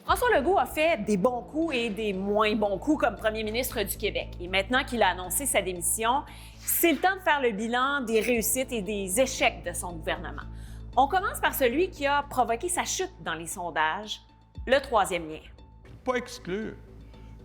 François Legault a fait des bons coups et des moins bons coups comme premier ministre du Québec. Et maintenant qu'il a annoncé sa démission, c'est le temps de faire le bilan des réussites et des échecs de son gouvernement. On commence par celui qui a provoqué sa chute dans les sondages, le troisième lien. Pas exclure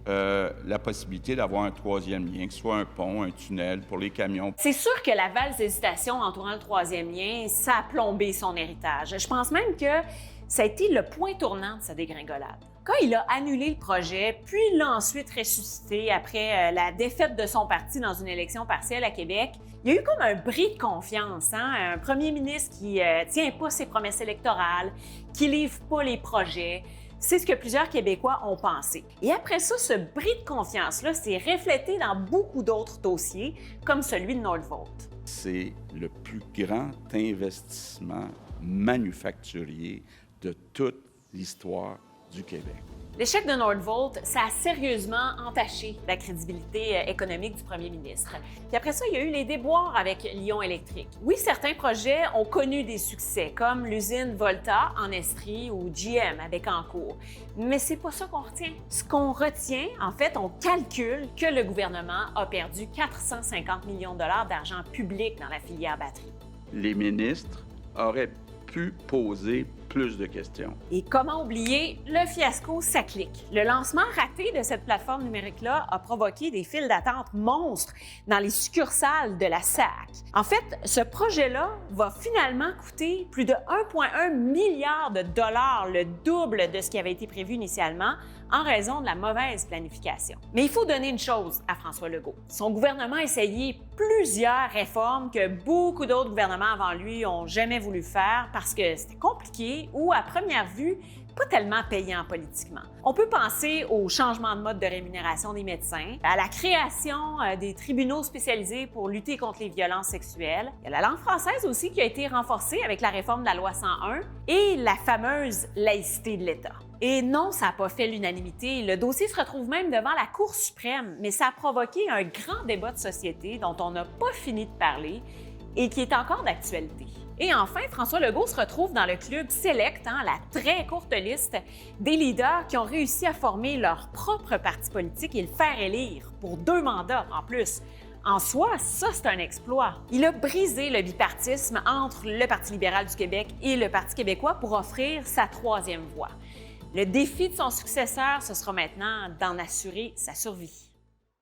la possibilité d'avoir un troisième lien, que ce soit un pont, un tunnel pour les camions. C'est sûr que la valse d'hésitation entourant le troisième lien, ça a plombé son héritage. Je pense même que ça a été le point tournant de sa dégringolade. Quand il a annulé le projet, puis l'a ensuite ressuscité après la défaite de son parti dans une élection partielle à Québec, il y a eu comme un bris de confiance, un premier ministre qui tient pas ses promesses électorales, qui livre pas les projets. C'est ce que plusieurs Québécois ont pensé. Et après ça, ce bris de confiance-là s'est reflété dans beaucoup d'autres dossiers, comme celui de Nordvolt. C'est le plus grand investissement manufacturier de toute l'histoire du Québec. L'échec de Nordvolt, ça a sérieusement entaché la crédibilité économique du premier ministre. Puis après ça, il y a eu les déboires avec Lion Électrique. Oui, certains projets ont connu des succès, comme l'usine Volta en Estrie ou GM avec Encours. Mais c'est pas ça qu'on retient. Ce qu'on retient, en fait, on calcule que le gouvernement a perdu 450 millions de dollars d'argent public dans la filière batterie. Les ministres auraient pu poser plus de questions. Et comment oublier le fiasco SACLIC? Le lancement raté de cette plateforme numérique-là a provoqué des files d'attente monstres dans les succursales de la SAC. En fait, ce projet-là va finalement coûter plus de 1,1 milliard de dollars, le double de ce qui avait été prévu initialement, en raison de la mauvaise planification. Mais il faut donner une chose à François Legault. Son gouvernement a essayé plusieurs réformes que beaucoup d'autres gouvernements avant lui n'ont jamais voulu faire parce que c'était compliqué ou, à première vue, pas tellement payant politiquement. On peut penser au changement de mode de rémunération des médecins, à la création des tribunaux spécialisés pour lutter contre les violences sexuelles. Il y a la langue française aussi qui a été renforcée avec la réforme de la loi 101 et la fameuse laïcité de l'État. Et non, ça n'a pas fait l'unanimité. Le dossier se retrouve même devant la Cour suprême, mais ça a provoqué un grand débat de société dont on n'a pas fini de parler et qui est encore d'actualité. Et enfin, François Legault se retrouve dans le club select, la très courte liste des leaders qui ont réussi à former leur propre parti politique et le faire élire pour 2 mandats en plus. En soi, ça, c'est un exploit. Il a brisé le bipartisme entre le Parti libéral du Québec et le Parti québécois pour offrir sa 3e voie. Le défi de son successeur, ce sera maintenant d'en assurer sa survie.